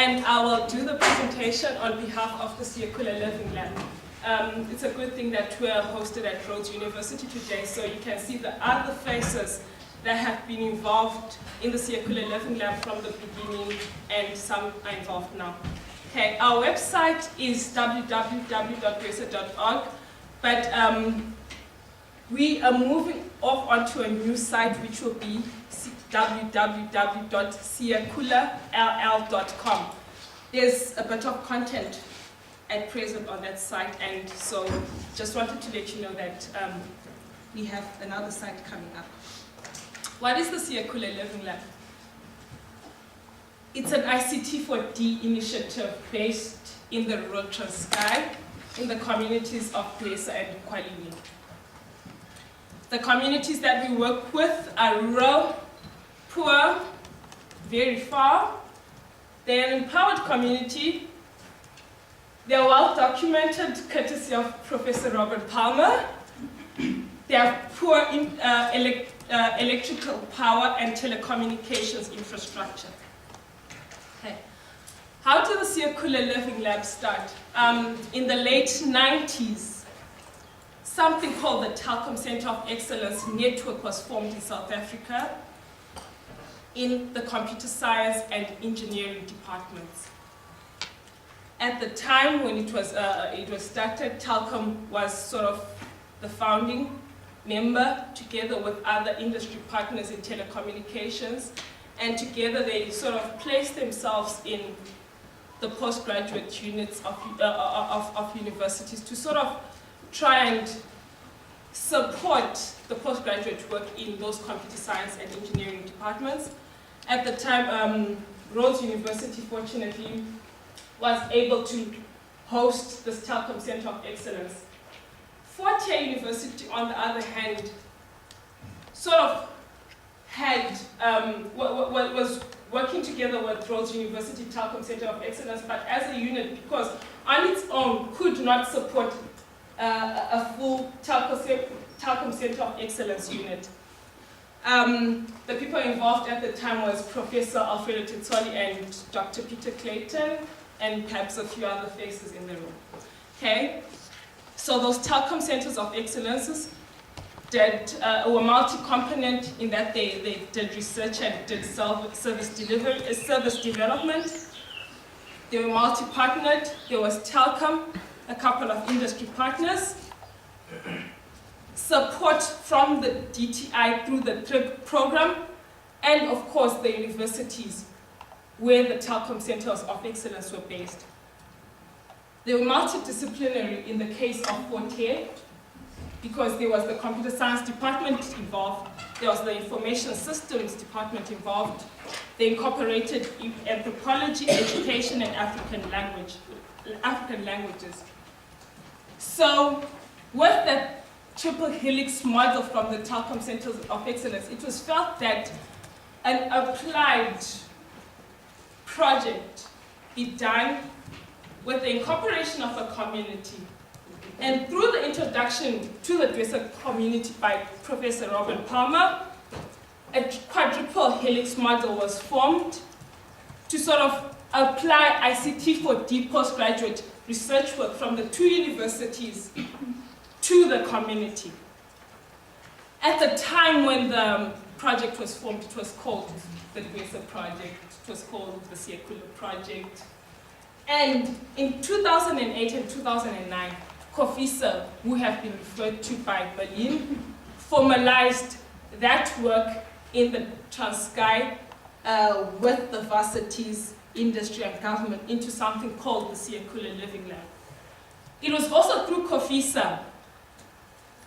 and I will do the presentation on behalf of the Circular Living Lab. It's a good thing that we're hosted at Rhodes University today, so you can see the other faces that have been involved in the Circular Living Lab from the beginning, and some are involved now. Okay, our website is www.dwesa.org, but we are moving off onto a new site which will be www.circularll.com. There's a bit of content at present on that site, and so just wanted to let you know that we have another site coming up. What is the Circular Living Lab? It's an ICT4D initiative based in the rural Transkei, in the communities of Dwesa and Kwalini. The communities that we work with are rural, poor, very far. They're an empowered community. They're well documented, courtesy of Professor Robert Palmer. They have poor electrical power and telecommunications infrastructure. Okay. How did the Circular Living Lab start? In the late 90s, something called the Telkom Center of Excellence Network was formed in South Africa in the computer science and engineering departments. At the time when it was started, Telkom was sort of the founding member, together with other industry partners in telecommunications, and together they sort of placed themselves in the postgraduate units of universities to sort of try and support the postgraduate work in those computer science and engineering departments. At the time, Rhodes University, fortunately, was able to host this Telkom Center of Excellence. Fort Hare University, on the other hand, sort of had, was working together with Rhodes University Telkom Center of Excellence, but as a unit, because on its own could not support a full Telkom Center of Excellence unit. The people involved at the time was Professor Alfredo Titsoli and Dr. Peter Clayton, and perhaps a few other faces in the room. Okay, so those Telkom Centers of Excellences were multi-component in that they did research and did service development. They were multi-partnered. There was Telkom, a couple of industry partners, support from the DTI through the TRIP program, and of course the universities where the Telkom Centers of Excellence were based. They were multidisciplinary in the case of Fort Hare, because there was the computer science department involved, there was the information systems department involved. They incorporated anthropology, education, and African languages. So with that triple helix model from the Telkom Centers of Excellence, it was felt that an applied project be done with the incorporation of a community. And through the introduction to the Dwesa community by Professor Robert Palmer, a quadruple helix model was formed to sort of apply ICT4D postgraduate research work from the two universities to the community. At the time when the project was formed, it was called the Dwesa Project, it was called the Circular Project. And in 2008 and 2009, COFISA, who have been referred to by Berlin, formalized that work in the Transkei with the varsities, industry and government into something called the Circular Living Lab. It was also through COFISA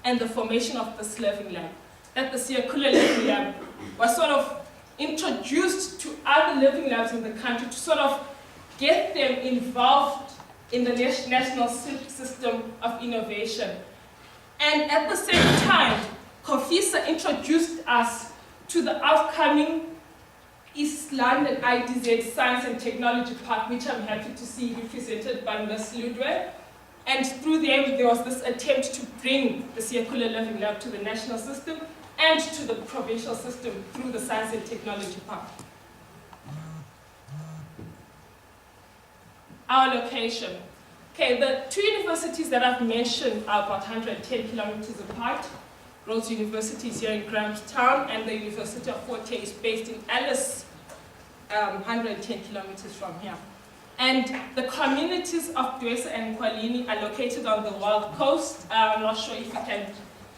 and the formation of this Living Lab that the Circular Living Lab was sort of introduced to other living labs in the country to sort of get them involved in the national system of innovation. And at the same time, COFISA introduced us to the upcoming East London IDZ Science and Technology Park, which I'm happy to see represented by Ms. Ludwe. And through them, there was this attempt to bring the Circular Living Lab to the national system and to the provincial system through the Science and Technology Park. our location. Okay, the two universities that I've mentioned are about 110 kilometers apart. Rhodes University is here in Grahamstown, and the University of Fort Hare is based in Alice, 110 kilometers from here. And the communities of Dwesa and Kwalini are located on the Wild Coast. I'm not sure if you can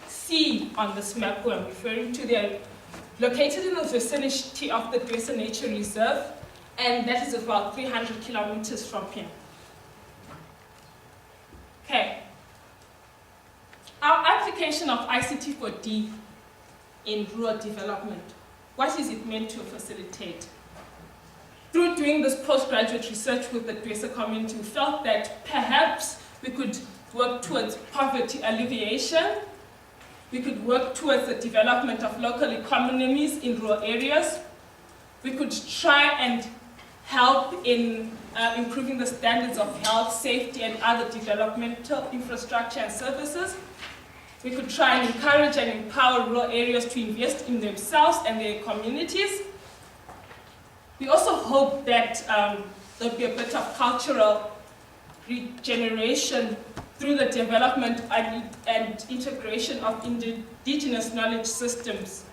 see on this map who I'm referring to. They're located in the vicinity of the Dwesa Nature Reserve, and that is about 300 kilometers from here. Okay. Our application of ICT for D in rural development, what is it meant to facilitate? Through doing this postgraduate research with the Dwesa community, we felt that perhaps we could work towards poverty alleviation, we could work towards the development of local economies in rural areas, we could try and help in improving the standards of health, safety, and other developmental infrastructure and services. We could try and encourage and empower rural areas to invest in themselves and their communities. We also hope that there'll be a bit of cultural regeneration through the development and integration of indigenous knowledge systems